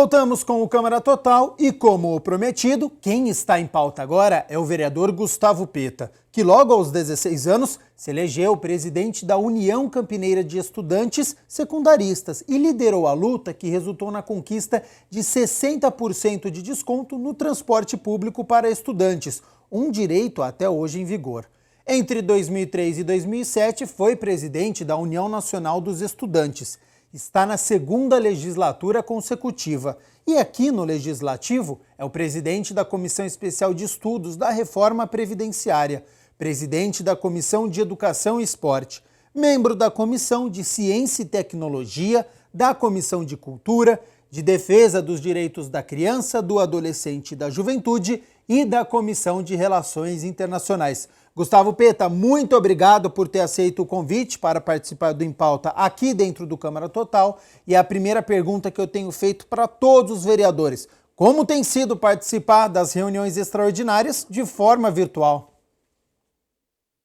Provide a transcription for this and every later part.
Voltamos com o Câmara Total e, como prometido, quem está em pauta agora é o vereador Gustavo Peta, que logo aos 16 anos se elegeu presidente da União Campineira de Estudantes Secundaristas e liderou a luta que resultou na conquista de 60% de desconto no transporte público para estudantes, um direito até hoje em vigor. Entre 2003 e 2007 foi presidente da União Nacional dos Estudantes. Está na segunda legislatura consecutiva e aqui no Legislativo é o presidente da Comissão Especial de Estudos da Reforma Previdenciária, presidente da Comissão de Educação e Esporte, membro da Comissão de Ciência e Tecnologia, da Comissão de Cultura, de Defesa dos Direitos da Criança, do Adolescente e da Juventude e da Comissão de Relações Internacionais. Gustavo Peta, muito obrigado por ter aceito o convite para participar do Em Pauta aqui dentro do Câmara Total. E a primeira pergunta que eu tenho feito para todos os vereadores: como tem sido participar das reuniões extraordinárias de forma virtual?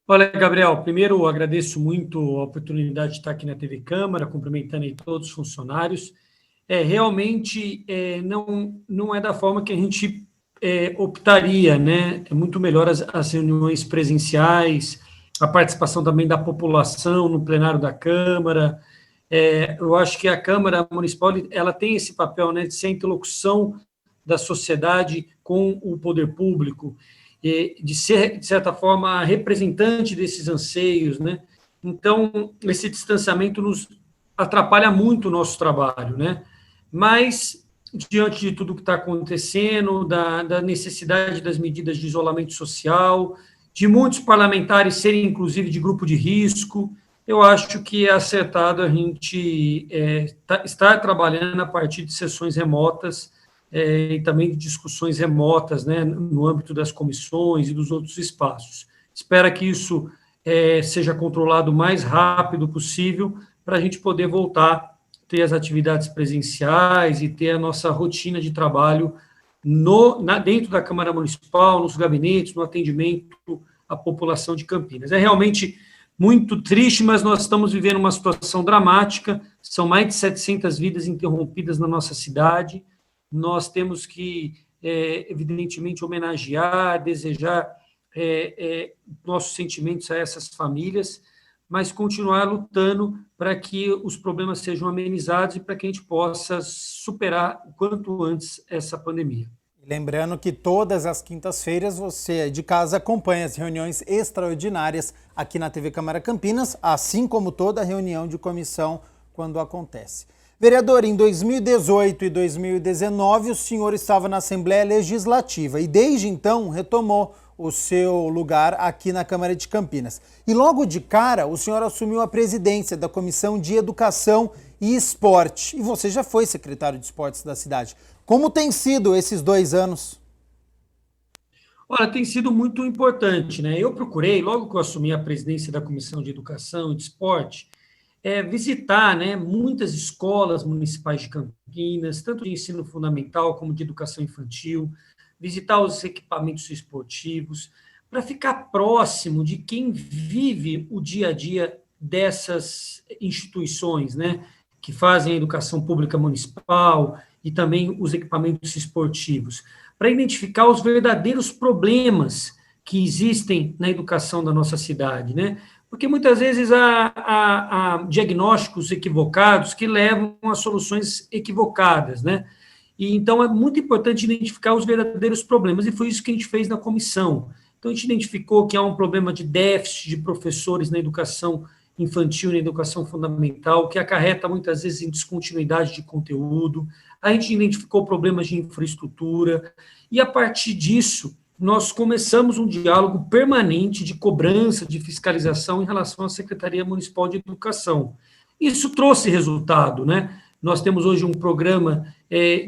Olha, Gabriel, primeiro eu agradeço muito a oportunidade de estar aqui na TV Câmara, cumprimentando aí todos os funcionários. Realmente não é da forma que a gente optaria, né? É muito melhor as reuniões presenciais, a participação também da população no plenário da Câmara. Eu acho que a Câmara Municipal ela tem esse papel, né, de ser a interlocução da sociedade com o poder público, de ser, de certa forma, representante desses anseios, né? Então, esse distanciamento nos atrapalha muito o nosso trabalho, né? Mas, diante de tudo que está acontecendo, da necessidade das medidas de isolamento social, de muitos parlamentares serem, inclusive, de grupo de risco, eu acho que é acertado a gente estar trabalhando a partir de sessões remotas e também de discussões remotas, né, no âmbito das comissões e dos outros espaços. Espero que isso seja controlado o mais rápido possível para a gente poder voltar ter as atividades presenciais e ter a nossa rotina de trabalho dentro da Câmara Municipal, nos gabinetes, no atendimento à população de Campinas. É realmente muito triste, mas nós estamos vivendo uma situação dramática, são mais de 700 vidas interrompidas na nossa cidade, nós temos que, evidentemente, homenagear, desejar nossos sentimentos a essas famílias, mas continuar lutando para que os problemas sejam amenizados e para que a gente possa superar o quanto antes essa pandemia. Lembrando que todas as quintas-feiras você de casa acompanha as reuniões extraordinárias aqui na TV Câmara Campinas, assim como toda reunião de comissão quando acontece. Vereador, em 2018 e 2019 o senhor estava na Assembleia Legislativa e desde então retomou o seu lugar aqui na Câmara de Campinas. E logo de cara, o senhor assumiu a presidência da Comissão de Educação e Esporte. E você já foi secretário de Esportes da cidade. Como tem sido esses 2 anos? Olha, tem sido muito importante, né? Eu procurei, logo que eu assumi a presidência da Comissão de Educação e de Esporte, visitar, né, muitas escolas municipais de Campinas, tanto de ensino fundamental como de educação infantil, visitar os equipamentos esportivos, para ficar próximo de quem vive o dia a dia dessas instituições, né, que fazem a educação pública municipal e também os equipamentos esportivos, para identificar os verdadeiros problemas que existem na educação da nossa cidade, né? Porque muitas vezes há diagnósticos equivocados que levam a soluções equivocadas, né? E, então, é muito importante identificar os verdadeiros problemas, e foi isso que a gente fez na comissão. Então, a gente identificou que há um problema de déficit de professores na educação infantil, na educação fundamental, que acarreta, muitas vezes, em descontinuidade de conteúdo. A gente identificou problemas de infraestrutura, e, a partir disso, nós começamos um diálogo permanente de cobrança, de fiscalização em relação à Secretaria Municipal de Educação. Isso trouxe resultado, né? Nós temos hoje um programa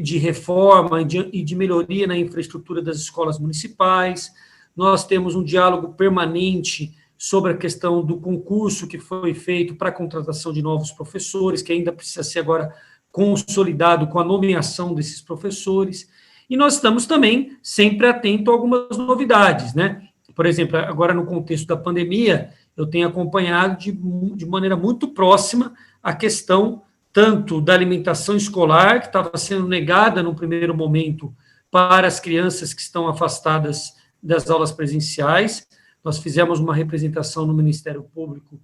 de reforma e de melhoria na infraestrutura das escolas municipais, nós temos um diálogo permanente sobre a questão do concurso que foi feito para a contratação de novos professores, que ainda precisa ser agora consolidado com a nomeação desses professores, e nós estamos também sempre atentos a algumas novidades, né? Por exemplo, agora no contexto da pandemia, eu tenho acompanhado de maneira muito próxima a questão tanto da alimentação escolar, que estava sendo negada no primeiro momento para as crianças que estão afastadas das aulas presenciais. Nós fizemos uma representação no Ministério Público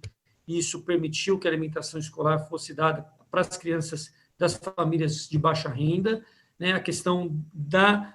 e isso permitiu que a alimentação escolar fosse dada para as crianças das famílias de baixa renda, né, a questão da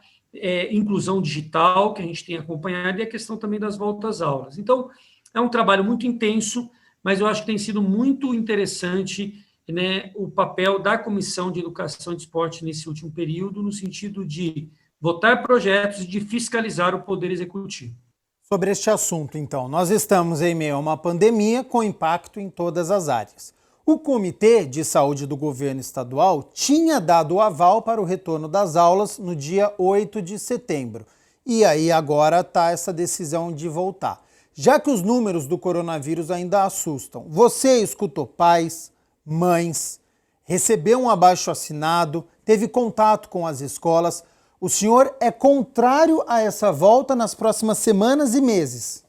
inclusão digital, que a gente tem acompanhado, e a questão também das voltas às aulas. Então, é um trabalho muito intenso, mas eu acho que tem sido muito interessante, né, o papel da Comissão de Educação e Esporte nesse último período, no sentido de votar projetos e de fiscalizar o Poder Executivo. Sobre este assunto, então, nós estamos em meio a uma pandemia com impacto em todas as áreas. O Comitê de Saúde do Governo Estadual tinha dado o aval para o retorno das aulas no dia 8 de setembro. E aí agora está essa decisão de voltar. Já que os números do coronavírus ainda assustam, você escutou pais, mães, recebeu um abaixo-assinado, teve contato com as escolas. O senhor é contrário a essa volta nas próximas semanas e meses?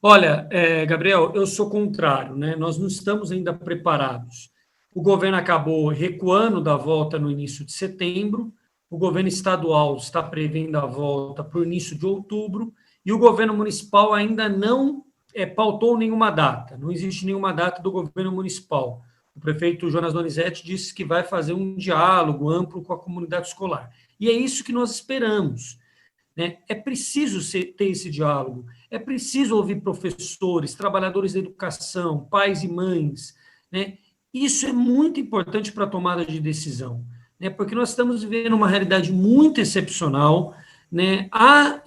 Olha, Gabriel, eu sou contrário, né? Nós não estamos ainda preparados. O governo acabou recuando da volta no início de setembro, o governo estadual está prevendo a volta para o início de outubro, e o governo municipal ainda não pautou nenhuma data, não existe nenhuma data do governo municipal. O prefeito Jonas Donizete disse que vai fazer um diálogo amplo com a comunidade escolar. E é isso que nós esperamos, né? É preciso ter esse diálogo, é preciso ouvir professores, trabalhadores da educação, pais e mães, né? Isso é muito importante para a tomada de decisão, né? Porque nós estamos vivendo uma realidade muito excepcional, né?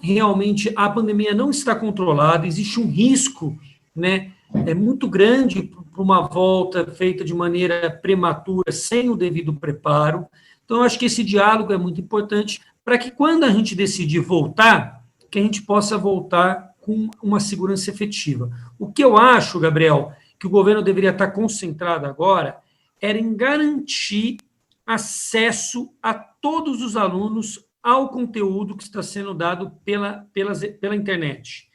Realmente, a pandemia não está controlada, existe um risco, né, muito grande para uma volta feita de maneira prematura, sem o devido preparo. Então, eu acho que esse diálogo é muito importante para que, quando a gente decidir voltar, que a gente possa voltar com uma segurança efetiva. O que eu acho, Gabriel, que o governo deveria estar concentrado agora era em garantir acesso a todos os alunos ao conteúdo que está sendo dado pela internet.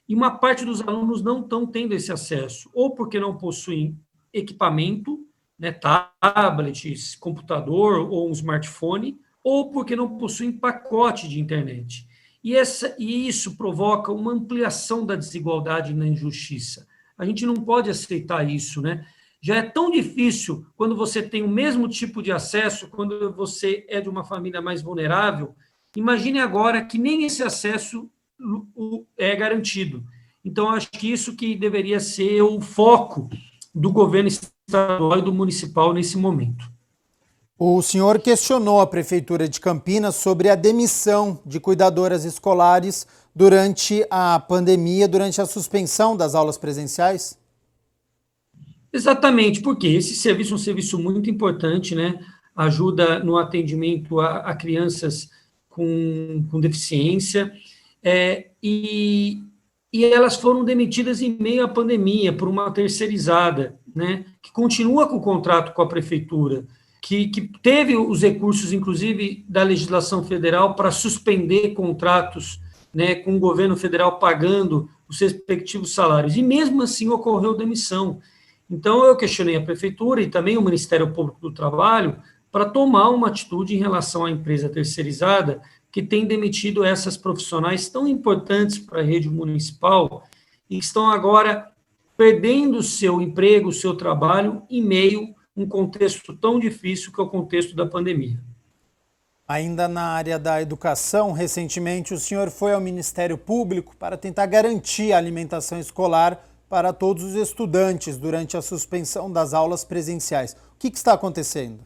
E uma parte dos alunos não estão tendo esse acesso, ou porque não possuem equipamento, né, tablets, computador ou um smartphone, ou porque não possuem pacote de internet. E isso provoca uma ampliação da desigualdade e da injustiça. A gente não pode aceitar isso, né? Já é tão difícil quando você tem o mesmo tipo de acesso, quando você é de uma família mais vulnerável. Imagine agora que nem esse acesso é garantido. Então, acho que isso que deveria ser o foco do governo estadual e do municipal nesse momento. O senhor questionou a Prefeitura de Campinas sobre a demissão de cuidadoras escolares durante a pandemia, durante a suspensão das aulas presenciais? Exatamente, porque esse serviço é um serviço muito importante, né? Ajuda no atendimento a crianças com deficiência, e elas foram demitidas em meio à pandemia por uma terceirizada, né, que continua com o contrato com a prefeitura, que teve os recursos, inclusive, da legislação federal para suspender contratos, né, com o governo federal pagando os respectivos salários, e mesmo assim ocorreu demissão. Então, eu questionei a prefeitura e também o Ministério Público do Trabalho para tomar uma atitude em relação à empresa terceirizada que tem demitido essas profissionais tão importantes para a rede municipal e que estão agora perdendo o seu emprego, o seu trabalho, em meio a um contexto tão difícil que é o contexto da pandemia. Ainda na área da educação, recentemente o senhor foi ao Ministério Público para tentar garantir a alimentação escolar para todos os estudantes durante a suspensão das aulas presenciais. O que está acontecendo?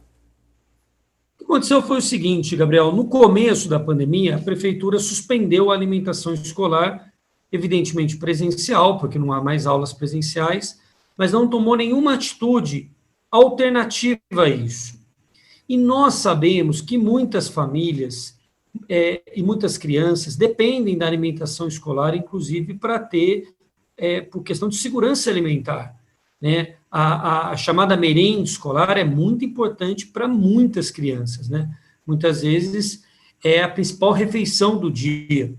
O que aconteceu foi o seguinte, Gabriel, no começo da pandemia, a prefeitura suspendeu a alimentação escolar, evidentemente presencial, porque não há mais aulas presenciais, mas não tomou nenhuma atitude alternativa a isso. E nós sabemos que muitas famílias e muitas crianças dependem da alimentação escolar, inclusive para ter, por questão de segurança alimentar, né? A chamada merenda escolar é muito importante para muitas crianças, né? Muitas vezes é a principal refeição do dia.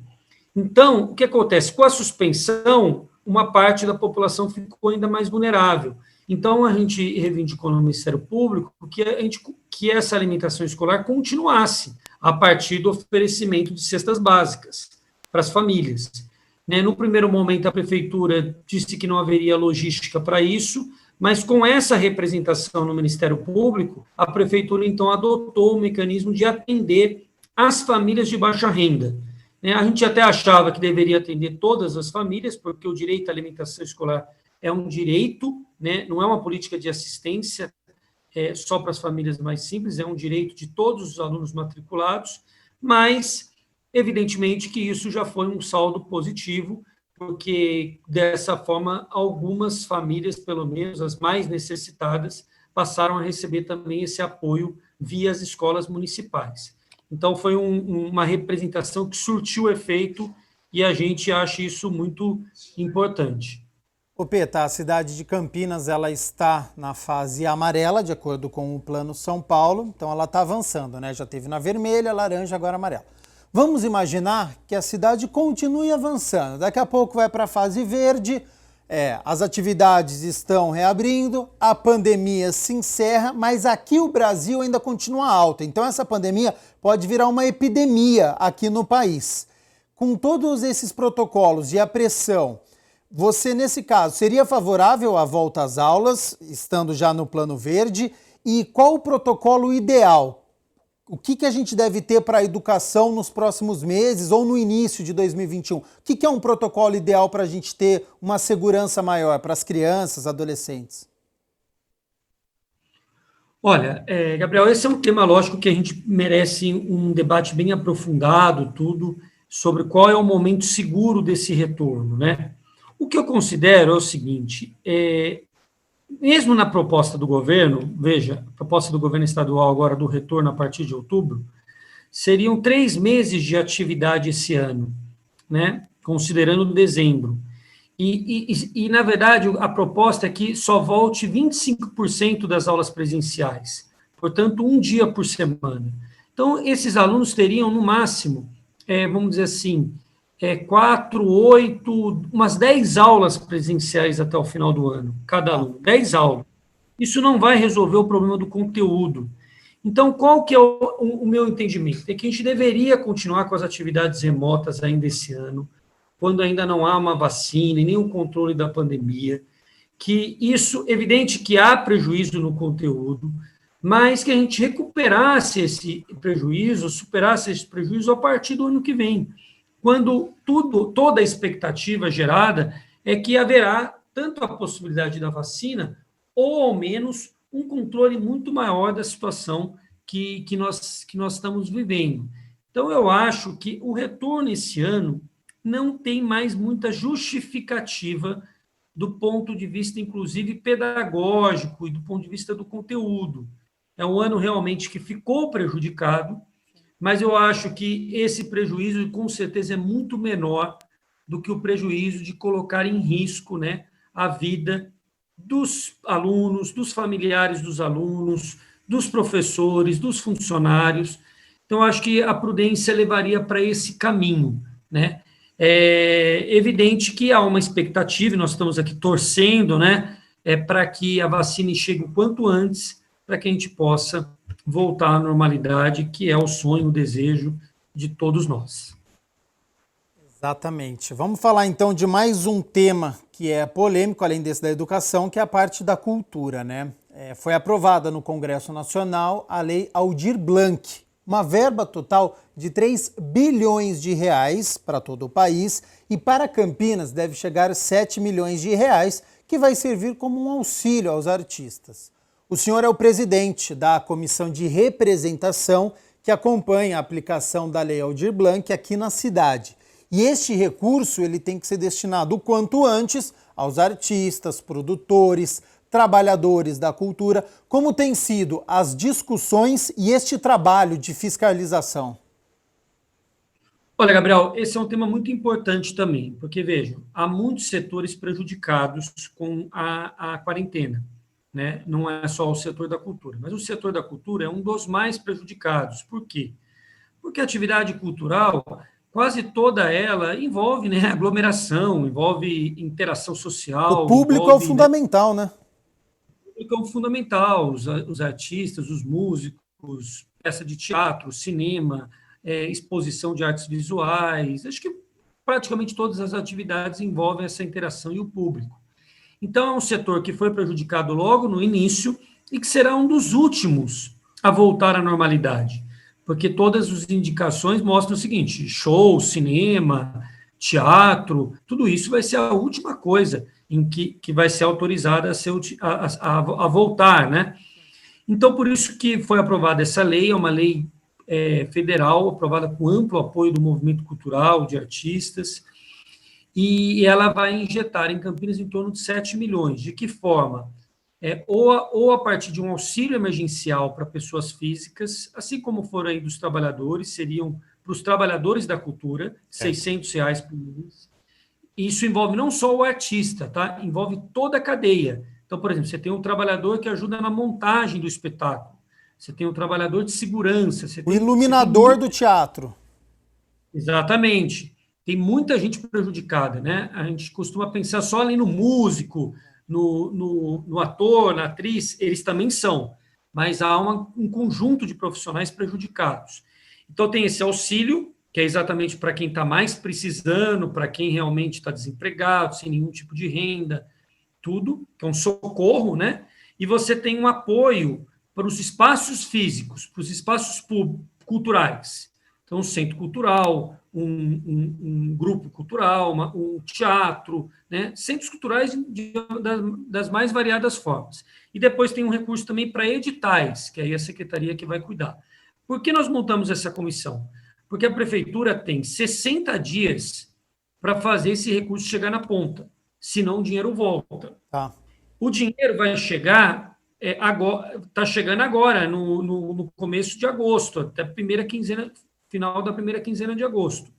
Então, o que acontece? Com a suspensão, uma parte da população ficou ainda mais vulnerável. Então, a gente reivindicou no Ministério Público que essa alimentação escolar continuasse a partir do oferecimento de cestas básicas para as famílias. Né? No primeiro momento, a Prefeitura disse que não haveria logística para isso, mas com essa representação no Ministério Público, a Prefeitura, então, adotou o mecanismo de atender as famílias de baixa renda. Né? A gente até achava que deveria atender todas as famílias, porque o direito à alimentação escolar é um direito, né? Não é uma política de assistência só para as famílias mais simples, é um direito de todos os alunos matriculados, mas, evidentemente, que isso já foi um saldo positivo, porque, dessa forma, algumas famílias, pelo menos as mais necessitadas, passaram a receber também esse apoio via as escolas municipais. Então, foi uma representação que surtiu efeito e a gente acha isso muito importante. Ô Peta, a cidade de Campinas ela está na fase amarela, de acordo com o Plano São Paulo, então ela está avançando, né? Já teve na vermelha, laranja, agora amarela. Vamos imaginar que a cidade continue avançando. Daqui a pouco vai para a fase verde, as atividades estão reabrindo, a pandemia se encerra, mas aqui o Brasil ainda continua alto. Então essa pandemia pode virar uma epidemia aqui no país. Com todos esses protocolos e a pressão, você, nesse caso, seria favorável à volta às aulas, estando já no plano verde? E qual o protocolo ideal? O que a gente deve ter para a educação nos próximos meses ou no início de 2021? O que é um protocolo ideal para a gente ter uma segurança maior para as crianças, adolescentes? Olha, Gabriel, esse é um tema, lógico, que a gente merece um debate bem aprofundado, tudo, sobre qual é o momento seguro desse retorno, né? O que eu considero é o seguinte, mesmo na proposta do governo, veja, a proposta do governo estadual agora do retorno a partir de outubro, seriam 3 meses de atividade esse ano, né, considerando dezembro. E, na verdade, a proposta é que só volte 25% das aulas presenciais, portanto, um dia por semana. Então, esses alunos teriam, no máximo, vamos dizer assim, 4, 8, umas 10 aulas presenciais até o final do ano, cada aluno, 10 aulas. Isso não vai resolver o problema do conteúdo. Então, qual que é o meu entendimento? É que a gente deveria continuar com as atividades remotas ainda esse ano, quando ainda não há uma vacina e nem o controle da pandemia, que isso, evidente que há prejuízo no conteúdo, mas que a gente recuperasse esse prejuízo, superasse esse prejuízo a partir do ano que vem, quando toda a expectativa gerada é que haverá tanto a possibilidade da vacina, ou ao menos um controle muito maior da situação que nós estamos vivendo. Então, eu acho que o retorno esse ano não tem mais muita justificativa do ponto de vista, inclusive, pedagógico e do ponto de vista do conteúdo. É um ano realmente que ficou prejudicado, mas eu acho que esse prejuízo, com certeza, é muito menor do que o prejuízo de colocar em risco, né, a vida dos alunos, dos familiares dos alunos, dos professores, dos funcionários. Então, acho que a prudência levaria para esse caminho, né? É evidente que há uma expectativa, e nós estamos aqui torcendo, né, para que a vacina chegue o quanto antes, para que a gente possa voltar à normalidade, que é o sonho, o desejo de todos nós. Exatamente. Vamos falar então de mais um tema que é polêmico, além desse da educação, que é a parte da cultura, né? Foi aprovada no Congresso Nacional a Lei Aldir Blanc, uma verba total de 3 bilhões de reais para todo o país, e para Campinas deve chegar a 7 milhões de reais, que vai servir como um auxílio aos artistas. O senhor é o presidente da Comissão de Representação que acompanha a aplicação da Lei Aldir Blanc aqui na cidade. E este recurso ele tem que ser destinado o quanto antes aos artistas, produtores, trabalhadores da cultura. Como têm sido as discussões e este trabalho de fiscalização? Olha, Gabriel, esse é um tema muito importante também, porque, vejam, há muitos setores prejudicados com a quarentena. Né? Não é só o setor da cultura, mas o setor da cultura é um dos mais prejudicados. Por quê? Porque a atividade cultural, quase toda ela envolve, né, aglomeração, envolve interação social. O público é o fundamental, né? público é um fundamental, os artistas, os músicos, peça de teatro, cinema, exposição de artes visuais, acho que praticamente todas as atividades envolvem essa interação e o público. Então, é um setor que foi prejudicado logo no início e que será um dos últimos a voltar à normalidade, porque todas as indicações mostram o seguinte: show, cinema, teatro, tudo isso vai ser a última coisa em que vai ser autorizada a voltar, né? Então, por isso que foi aprovada essa lei, é uma lei federal, aprovada com amplo apoio do movimento cultural, de artistas, e ela vai injetar em Campinas em torno de 7 milhões. De que forma? Ou a partir de um auxílio emergencial para pessoas físicas, assim como foram aí dos trabalhadores, seriam para os trabalhadores da cultura, R$ 600 por mês. Isso envolve não só o artista, tá? Envolve toda a cadeia. Então, por exemplo, você tem um trabalhador que ajuda na montagem do espetáculo, você tem um trabalhador de segurança, O iluminador do teatro. Exatamente. Tem muita gente prejudicada, né? A gente costuma pensar só ali no músico, no ator, na atriz, eles também são, mas há um conjunto de profissionais prejudicados. Então, tem esse auxílio, que é exatamente para quem está mais precisando, para quem realmente está desempregado, sem nenhum tipo de renda, tudo, que é um socorro, né? E você tem um apoio para os espaços físicos, para os espaços culturais. Então, um centro cultural, um grupo cultural, um teatro, né? Centros culturais das mais variadas formas. E depois tem um recurso também para editais, que aí é a secretaria que vai cuidar. Por que nós montamos essa comissão? Porque a prefeitura tem 60 dias para fazer esse recurso chegar na ponta, senão o dinheiro volta. Tá. O dinheiro vai chegar agora, está chegando agora, no começo de agosto, até a primeira quinzena, final da primeira quinzena de agosto.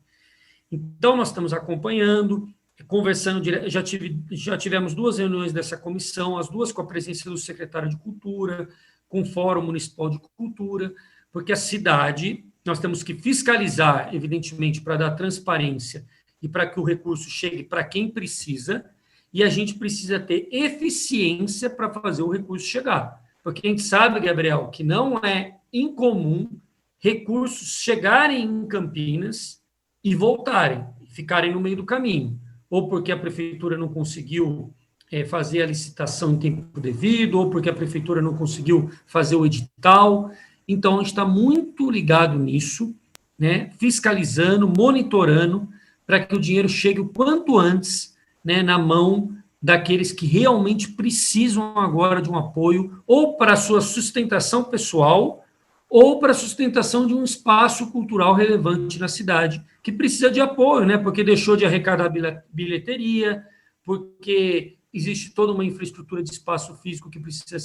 Então, nós estamos acompanhando, conversando, já tivemos 2 reuniões dessa comissão, as 2 com a presença do secretário de Cultura, com o Fórum Municipal de Cultura, porque a cidade, nós temos que fiscalizar, evidentemente, para dar transparência e para que o recurso chegue para quem precisa, e a gente precisa ter eficiência para fazer o recurso chegar. Porque a gente sabe, Gabriel, que não é incomum recursos chegarem em Campinas e voltarem, ficarem no meio do caminho, ou porque a prefeitura não conseguiu fazer a licitação em tempo devido, ou porque a prefeitura não conseguiu fazer o edital. Então, a gente está muito ligado nisso, né, fiscalizando, monitorando, para que o dinheiro chegue o quanto antes, né, na mão daqueles que realmente precisam agora de um apoio, ou para a sua sustentação pessoal, ou para a sustentação de um espaço cultural relevante na cidade, que precisa de apoio, né? Porque deixou de arrecadar bilheteria, porque existe toda uma infraestrutura de espaço físico que precisa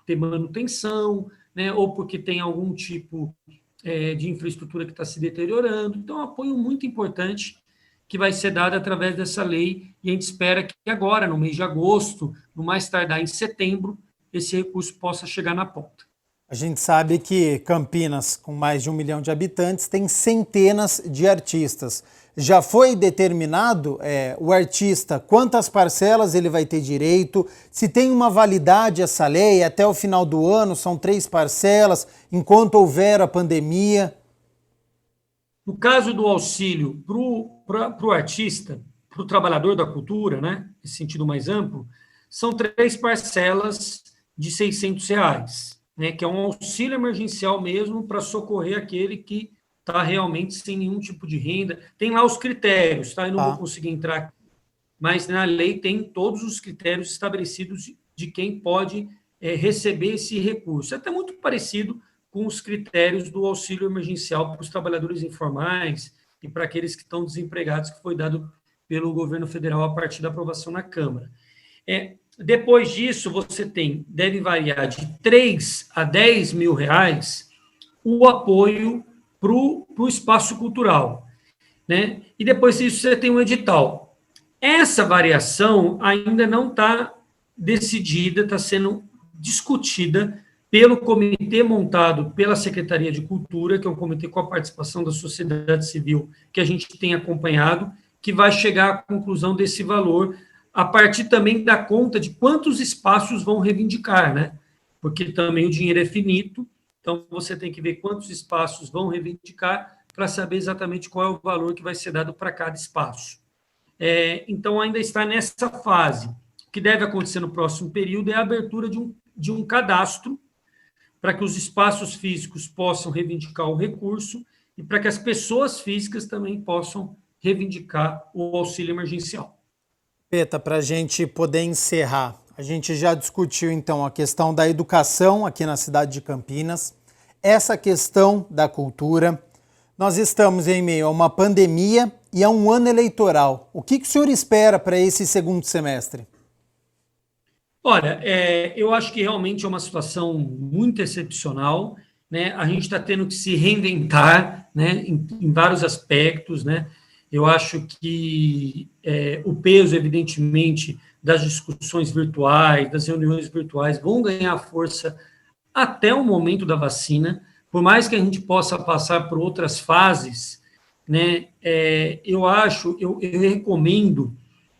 ter manutenção, né? Ou porque tem algum tipo de infraestrutura que está se deteriorando. Então, é um apoio muito importante que vai ser dado através dessa lei, e a gente espera que agora, no mês de agosto, no mais tardar em setembro, esse recurso possa chegar na ponta. A gente sabe que Campinas, com mais de 1 milhão de habitantes, tem centenas de artistas. Já foi determinado o artista quantas parcelas ele vai ter direito? Se tem uma validade essa lei, até o final do ano são 3 parcelas, enquanto houver a pandemia? No caso do auxílio para o artista, para o trabalhador da cultura, né, nesse sentido mais amplo, são 3 parcelas de R$ 600. Né, que é um auxílio emergencial mesmo para socorrer aquele que está realmente sem nenhum tipo de renda. Tem lá os critérios, tá? Eu não vou conseguir entrar aqui, mas na lei tem todos os critérios estabelecidos de quem pode receber esse recurso. É até muito parecido com os critérios do auxílio emergencial para os trabalhadores informais e para aqueles que estão desempregados, que foi dado pelo governo federal a partir da aprovação na Câmara. Depois disso, você deve variar de 3 a 10 mil reais o apoio para o espaço cultural. Né? E depois disso, você tem um edital. Essa variação ainda não está decidida, está sendo discutida pelo comitê montado pela Secretaria de Cultura, que é um comitê com a participação da sociedade civil, que a gente tem acompanhado, que vai chegar à conclusão desse valor a partir também da conta de quantos espaços vão reivindicar, né? Porque também o dinheiro é finito, então você tem que ver quantos espaços vão reivindicar para saber exatamente qual é o valor que vai ser dado para cada espaço. Então, ainda está nessa fase. O que deve acontecer no próximo período é a abertura de um cadastro para que os espaços físicos possam reivindicar o recurso e para que as pessoas físicas também possam reivindicar o auxílio emergencial. Peta, para a gente poder encerrar, a gente já discutiu então a questão da educação aqui na cidade de Campinas, essa questão da cultura. Nós estamos em meio a uma pandemia e a um ano eleitoral. O que o senhor espera para esse segundo semestre? Olha, eu acho que realmente é uma situação muito excepcional, né? A gente está tendo que se reinventar, né, em vários aspectos, né? Eu acho que o peso, evidentemente, das discussões virtuais, das reuniões virtuais, vão ganhar força até o momento da vacina, por mais que a gente possa passar por outras fases, né? Eu recomendo,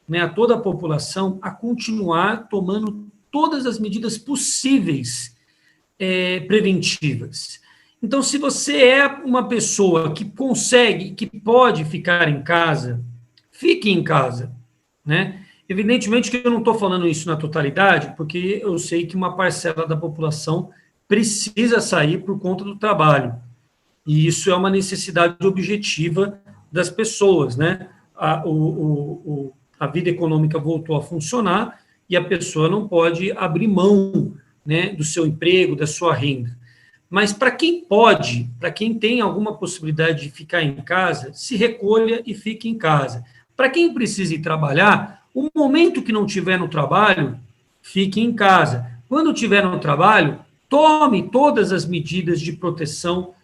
né, a toda a população a continuar tomando todas as medidas possíveis preventivas. Então, se você é uma pessoa que consegue, que pode ficar em casa, fique em casa, né? Evidentemente que eu não estou falando isso na totalidade, porque eu sei que uma parcela da população precisa sair por conta do trabalho. E isso é uma necessidade objetiva das pessoas, né? A vida econômica voltou a funcionar e a pessoa não pode abrir mão, né, do seu emprego, da sua renda. Mas para quem pode, para quem tem alguma possibilidade de ficar em casa, se recolha e fique em casa. Para quem precisa ir trabalhar, o momento que não tiver no trabalho, fique em casa. Quando tiver no trabalho, tome todas as medidas de proteção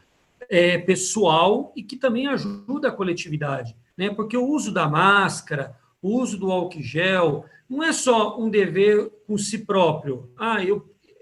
pessoal e que também ajuda a coletividade, né? Porque o uso da máscara, o uso do álcool gel, não é só um dever com si próprio.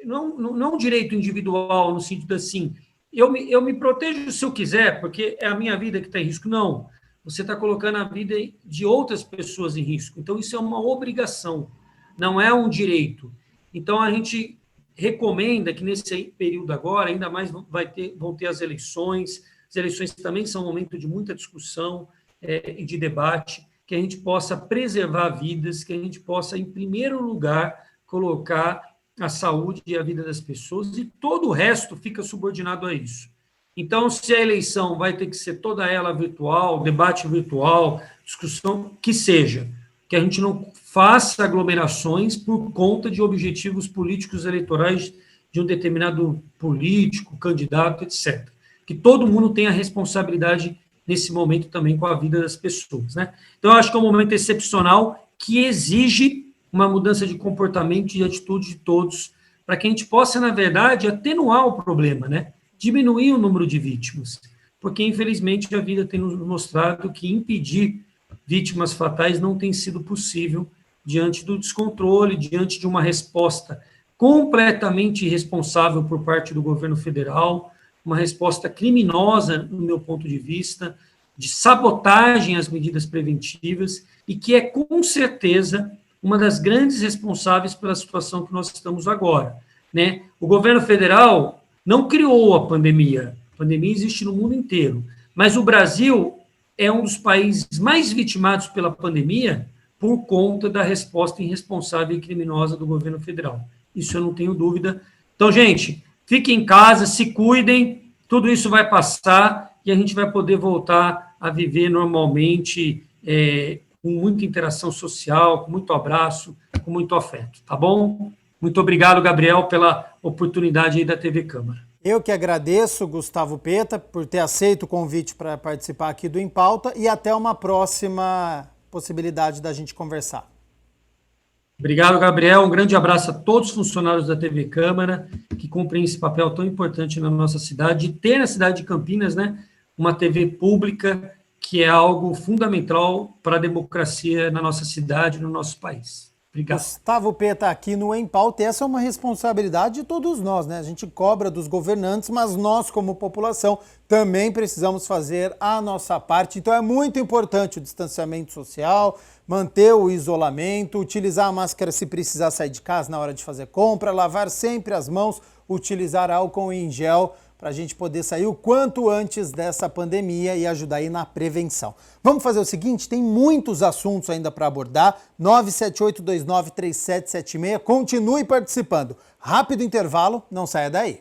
Não um direito individual, no sentido assim, eu me protejo se eu quiser, porque é a minha vida que está em risco. Não, você está colocando a vida de outras pessoas em risco. Então, isso é uma obrigação, não é um direito. Então, a gente recomenda que nesse período agora, ainda mais vão ter as eleições também são um momento de muita discussão e de debate, que a gente possa preservar vidas, que a gente possa, em primeiro lugar, colocar a saúde e a vida das pessoas, e todo o resto fica subordinado a isso. Então, se a eleição vai ter que ser toda ela virtual, debate virtual, discussão, que seja, que a gente não faça aglomerações por conta de objetivos políticos eleitorais de um determinado político, candidato, etc. Que todo mundo tenha responsabilidade nesse momento também com a vida das pessoas, né? Então, eu acho que é um momento excepcional que exige uma mudança de comportamento e de atitude de todos, para que a gente possa, na verdade, atenuar o problema, né? Diminuir o número de vítimas, porque, infelizmente, a vida tem nos mostrado que impedir vítimas fatais não tem sido possível diante do descontrole, diante de uma resposta completamente irresponsável por parte do governo federal, uma resposta criminosa, no meu ponto de vista, de sabotagem às medidas preventivas, e que é, com certeza, uma das grandes responsáveis pela situação que nós estamos agora, né? O governo federal não criou a pandemia existe no mundo inteiro, mas o Brasil é um dos países mais vitimados pela pandemia por conta da resposta irresponsável e criminosa do governo federal. Isso eu não tenho dúvida. Então, gente, fiquem em casa, se cuidem, tudo isso vai passar e a gente vai poder voltar a viver normalmente, com muita interação social, com muito abraço, com muito afeto, tá bom? Muito obrigado, Gabriel, pela oportunidade aí da TV Câmara. Eu que agradeço, Gustavo Peta, por ter aceito o convite para participar aqui do Em Pauta, e até uma próxima possibilidade da gente conversar. Obrigado, Gabriel. Um grande abraço a todos os funcionários da TV Câmara, que cumprem esse papel tão importante na nossa cidade, de ter na cidade de Campinas, né, uma TV pública, que é algo fundamental para a democracia na nossa cidade, no nosso país. Obrigado. Obrigado. Gustavo Peta aqui no Em Pauta, e essa é uma responsabilidade de todos nós, né? A gente cobra dos governantes, mas nós, como população, também precisamos fazer a nossa parte. Então é muito importante o distanciamento social, manter o isolamento, utilizar a máscara se precisar sair de casa na hora de fazer compra, lavar sempre as mãos, utilizar álcool em gel, para a gente poder sair o quanto antes dessa pandemia e ajudar aí na prevenção. Vamos fazer o seguinte, tem muitos assuntos ainda para abordar, 978293776, continue participando. Rápido intervalo, não saia daí.